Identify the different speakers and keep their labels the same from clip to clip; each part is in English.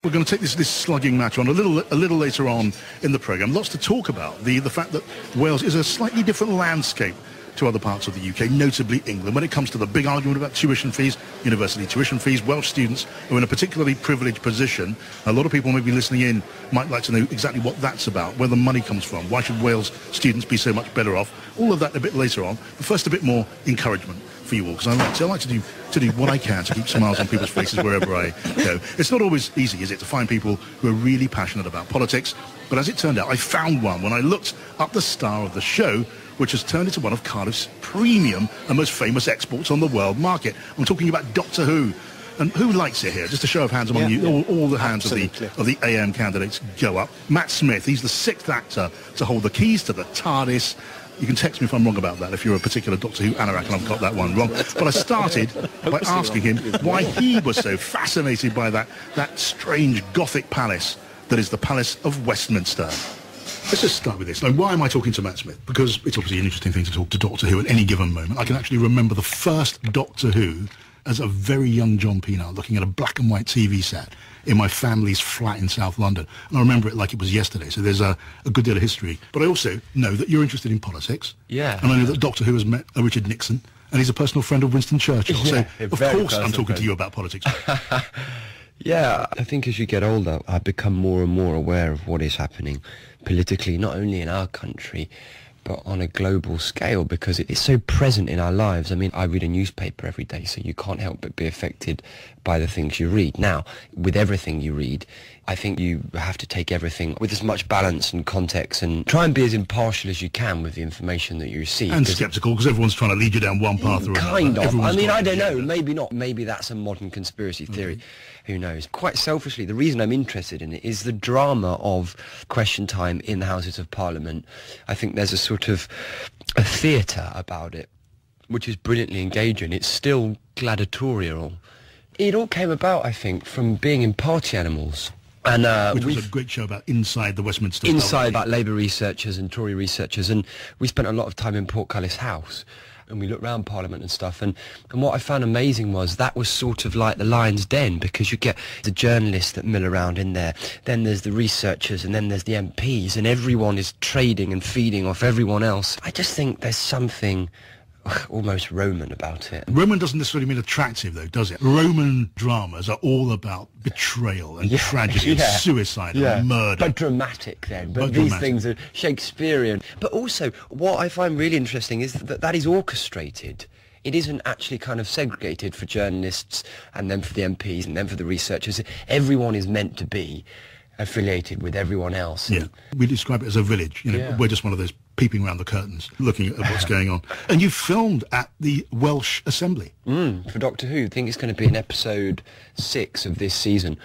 Speaker 1: We're going to take this slugging match on a little later on in the programme. Lots to talk about. The fact that Wales is a slightly different landscape to other parts of the UK, notably England, when it comes to the big argument about tuition fees, university tuition fees. Welsh students are in a particularly privileged position. A lot of people maybe listening in might like to know exactly what that's about, where the money comes from. Why should Wales students be so much better off? All of that a bit later on. But first, a bit more encouragement for you all, because I like to do what I can to keep smiles on people's faces wherever I go. It's not always easy, is it, to find people who are really passionate about politics? But as it turned out, I found one when I looked up the star of the show, which has turned into one of Cardiff's premium and most famous exports on the world market. I'm talking about Doctor Who. And who likes it here? Just a show of hands among you. Yeah. All the hands of the AM candidates go up. Matt Smith, he's the sixth actor to hold the keys to the TARDIS. You can text me if I'm wrong about that, if you're a particular Doctor Who anorak and I've got that one wrong. But I started by asking him why he was so fascinated by that strange Gothic palace that is the Palace of Westminster. Let's just start with this. Now, why am I talking to Matt Smith? Because it's obviously an interesting thing to talk to Doctor Who at any given moment. I can actually remember the first Doctor Who as a very young John Pienaar looking at a black and white TV set in my family's flat in South London. And I remember it like it was yesterday, so there's a good deal of history. But I also know that you're interested in politics.
Speaker 2: Yeah.
Speaker 1: And I know that Doctor Who has met Richard Nixon, and he's a personal friend of Winston Churchill.
Speaker 2: Yeah,
Speaker 1: so, of course, I'm talking to you about politics.
Speaker 2: Yeah, I think as you get older, I become more and more aware of what is happening politically, not only in our country, but on a global scale, because it's so present in our lives. I mean, I read a newspaper every day, so you can't help but be affected by the things you read. Now, with everything you read, I think you have to take everything with as much balance and context and try and be as impartial as you can with the information that you receive.
Speaker 1: And sceptical, because everyone's trying to lead you down one path or another.
Speaker 2: Kind of. I mean, I don't know. Maybe not. Maybe that's a modern conspiracy theory. Okay. Who knows? Quite selfishly, the reason I'm interested in it is the drama of Question Time in the Houses of Parliament. I think there's a sort of a theatre about it, which is brilliantly engaging. It's still gladiatorial. It all came about, I think, from being in Party Animals. And,
Speaker 1: which was a great show about inside the Westminster.
Speaker 2: Inside, about Labour researchers and Tory researchers. And we spent a lot of time in Portcullis House. And we looked round Parliament and stuff, and what I found amazing was that was sort of like the lion's den, because you get the journalists that mill around in there, then there's the researchers, and then there's the MPs, and everyone is trading and feeding off everyone else. I just think there's something almost Roman about it.
Speaker 1: Roman doesn't necessarily mean attractive, though, does it? Roman dramas are all all betrayal and tragedy and suicide and murder.
Speaker 2: But dramatic then. But these things are Shakespearean. But also, what I find really interesting is that is orchestrated. It isn't actually kind of segregated for journalists and then for the MPs and then for the researchers. Everyone is meant to be affiliated with everyone else.
Speaker 1: Yeah, we describe it as a village. You know, we're just one of those peeping around the curtains, looking at what's going on. And you filmed at the Welsh Assembly.
Speaker 2: For Doctor Who. I think it's going to be in episode 6 of this season.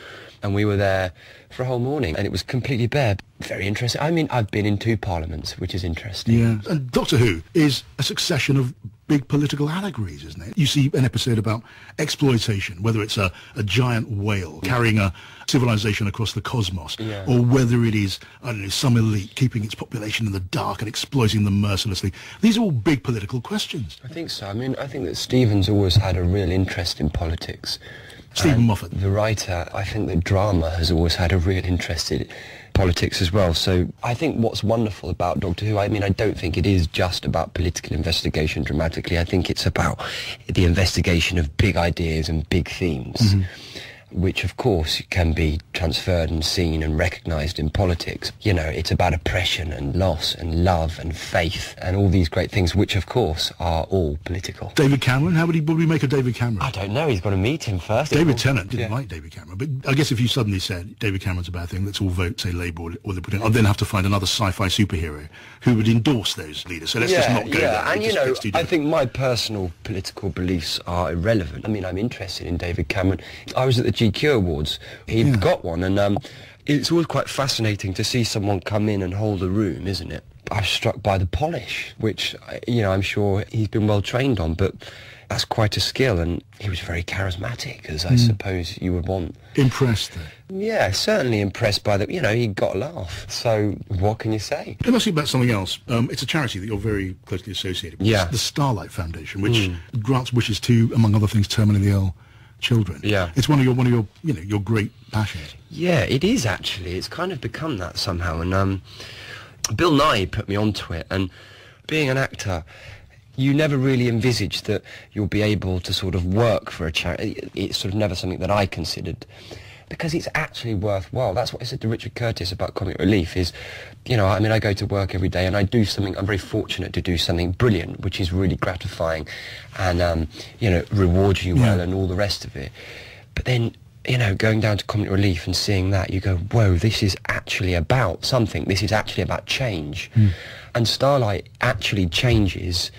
Speaker 2: And we were there for a whole morning, and it was completely bare. Very interesting. I mean, I've been in 2 parliaments, which is interesting.
Speaker 1: Yeah, and Doctor Who is a succession of big political allegories, isn't it? You see an episode about exploitation, whether it's a giant whale carrying a civilization across the cosmos, or whether it is, I don't know, some elite keeping its population in the dark and exploiting them mercilessly. These are all big political questions.
Speaker 2: I think so. I mean, I think that Stephen's always had a real interest in politics.
Speaker 1: Stephen Moffat.
Speaker 2: The writer, I think that drama has always had a real interest in politics as well. So I think what's wonderful about Doctor Who, I mean, I don't think it is just about political investigation dramatically. I think it's about the investigation of big ideas and big themes. Which of course can be transferred and seen and recognised in politics. You know, it's about oppression and loss and love and faith and all these great things, which of course are all political.
Speaker 1: David Cameron, how would we make of David Cameron?
Speaker 2: I don't know, he's got to meet him first.
Speaker 1: David Tennant didn't like David Cameron, but I guess if you suddenly said David Cameron's a bad thing, let's all vote, say Labour or the I'd then have to find another sci-fi superhero who would endorse those leaders. So let's just not go there.
Speaker 2: And you know, I think my personal political beliefs are irrelevant. I mean, I'm interested in David Cameron. I was at the GQ Awards. He got one, and it's always quite fascinating to see someone come in and hold a room, isn't it? I was struck by the polish, which, you know, I'm sure he's been well trained on, but that's quite a skill, and he was very charismatic, as I suppose you would want.
Speaker 1: Impressed, though?
Speaker 2: Yeah, certainly impressed by the, you know, he got a laugh. So what can you say?
Speaker 1: Let me ask you about something else. It's a charity that you're very closely associated with.
Speaker 2: Yeah.
Speaker 1: The Starlight Foundation, which grants wishes to, among other things, terminally ill children.
Speaker 2: Yeah.
Speaker 1: It's one of your your great passions.
Speaker 2: Yeah, it is actually. It's kind of become that somehow. And Bill Nye put me onto it. And being an actor, you never really envisage that you'll be able to sort of work for a charity. It's sort of never something that I considered, because it's actually worthwhile. That's what I said to Richard Curtis about Comic Relief is, I mean, I go to work every day and I do something, I'm very fortunate to do something brilliant, which is really gratifying and, rewards you well and all the rest of it. But then, going down to Comic Relief and seeing that, you go, whoa, this is actually about something. This is actually about change. And Starlight actually changes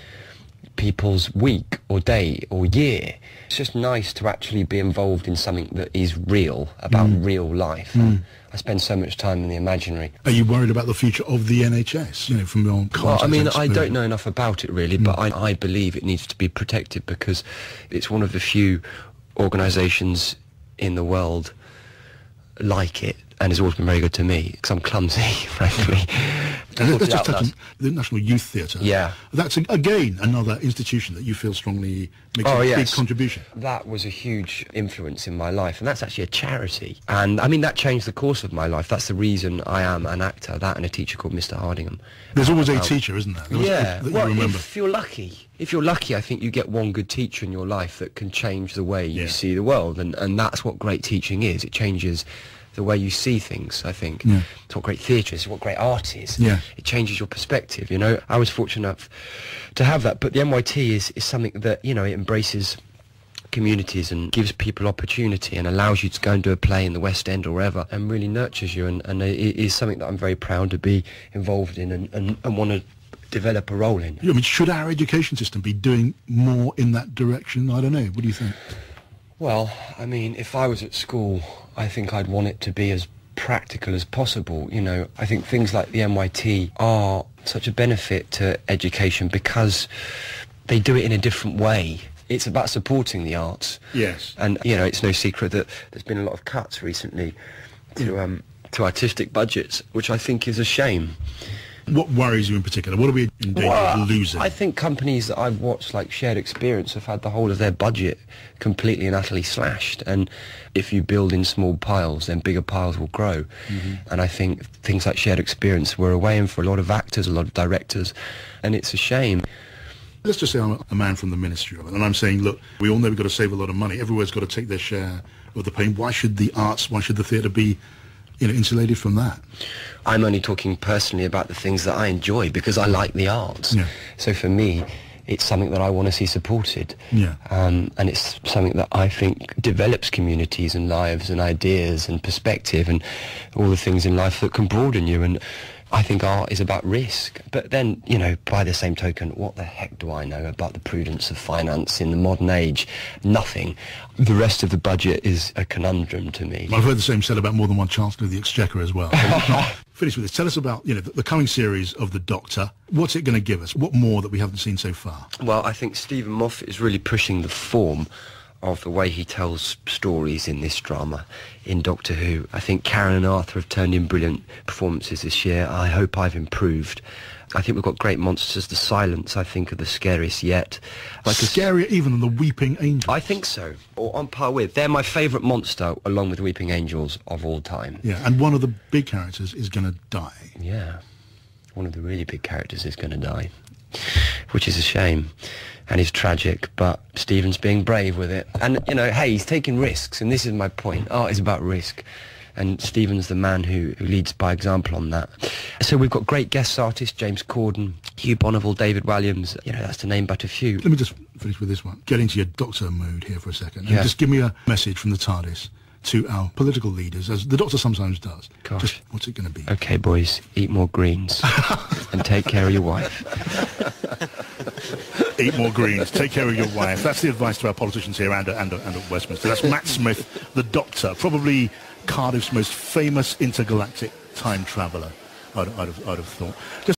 Speaker 2: people's week or day or year. It's just nice to actually be involved in something that is real, about real life. I spend so much time in the imaginary.
Speaker 1: Are you worried about the future of the NHS, from your contact?
Speaker 2: Well, I mean, I don't know enough about it really, but I believe it needs to be protected because it's one of the few organisations in the world like it, and it's always been very good to me because I'm clumsy, frankly.
Speaker 1: And let's just touch on the National Youth Theatre.
Speaker 2: Yeah.
Speaker 1: That's, again, another institution that you feel strongly makes a big contribution.
Speaker 2: That was a huge influence in my life, and that's actually a charity. And, I mean, that changed the course of my life. That's the reason I am an actor, that and a teacher called Mr. Hardingham.
Speaker 1: There's always a teacher, isn't there?
Speaker 2: That
Speaker 1: you remember.
Speaker 2: If you're lucky, I think you get one good teacher in your life that can change the way you see the world, and that's what great teaching is. It changes the way you see things, I think. It's what great theatre is, it's what great art is. It changes your perspective, I was fortunate enough to have that, but the NYT is something that, it embraces communities and gives people opportunity and allows you to go and do a play in the West End or wherever and really nurtures you, and it is something that I'm very proud to be involved in and want to develop a role in.
Speaker 1: I mean, should our education system be doing more in that direction? I don't know. What do you think?
Speaker 2: Well, I mean, if I was at school, I think I'd want it to be as practical as possible. I think things like the NYT are such a benefit to education because they do it in a different way. It's about supporting the arts.
Speaker 1: Yes.
Speaker 2: And, it's no secret that there's been a lot of cuts recently to artistic budgets, which I think is a shame.
Speaker 1: What worries you in particular? What are we in danger of losing?
Speaker 2: I think companies that I've watched, like Shared Experience, have had the whole of their budget completely and utterly slashed. And if you build in small piles, then bigger piles will grow. And I think things like Shared Experience were a way in for a lot of actors, a lot of directors, and it's a shame.
Speaker 1: Let's just say I'm a man from the ministry of it, and I'm saying, look, we all know we've got to save a lot of money. Everywhere's got to take their share of the pain. Why should the arts, why should the theatre be insulated from that?
Speaker 2: I'm only talking personally about the things that I enjoy because I like the arts. So for me, it's something that I want to see supported. And it's something that I think develops communities and lives and ideas and perspective and all the things in life that can broaden you. And I think art is about risk. But then, by the same token, what the heck do I know about the prudence of finance in the modern age? Nothing. The rest of the budget is a conundrum to me.
Speaker 1: I've heard the same said about more than one Chancellor of the Exchequer as well. Finish with this. Tell us about, the coming series of The Doctor. What's it going to give us? What more that we haven't seen so far?
Speaker 2: Well, I think Stephen Moffat is really pushing the form of the way he tells stories in this drama in Doctor Who. I think Karen and Arthur have turned in brilliant performances this year. I hope I've improved. I think we've got great monsters. The Silence, I think, are the scariest yet.
Speaker 1: Scarier even than the Weeping Angels?
Speaker 2: I think so. Or on par with. They're my favourite monster, along with Weeping Angels, of all time.
Speaker 1: Yeah, and one of the big characters is going to die.
Speaker 2: Yeah, one of the really big characters is going to die, which is a shame. And it's tragic, but Stephen's being brave with it. And, hey, he's taking risks, and this is my point. Art is about risk. And Stephen's the man who leads by example on that. So we've got great guest artists, James Corden, Hugh Bonneville, David Walliams, that's to name but a few.
Speaker 1: Let me just finish with this one. Get into your Doctor mood here for a second. And just give me a message from the TARDIS to our political leaders, as the Doctor sometimes does.
Speaker 2: Gosh.
Speaker 1: Just, what's it going to be?
Speaker 2: OK, boys, eat more greens and take care of your wife.
Speaker 1: Eat more greens, take care of your wife. That's the advice to our politicians here and at Westminster. That's Matt Smith, the Doctor, probably Cardiff's most famous intergalactic time traveller, I'd have thought.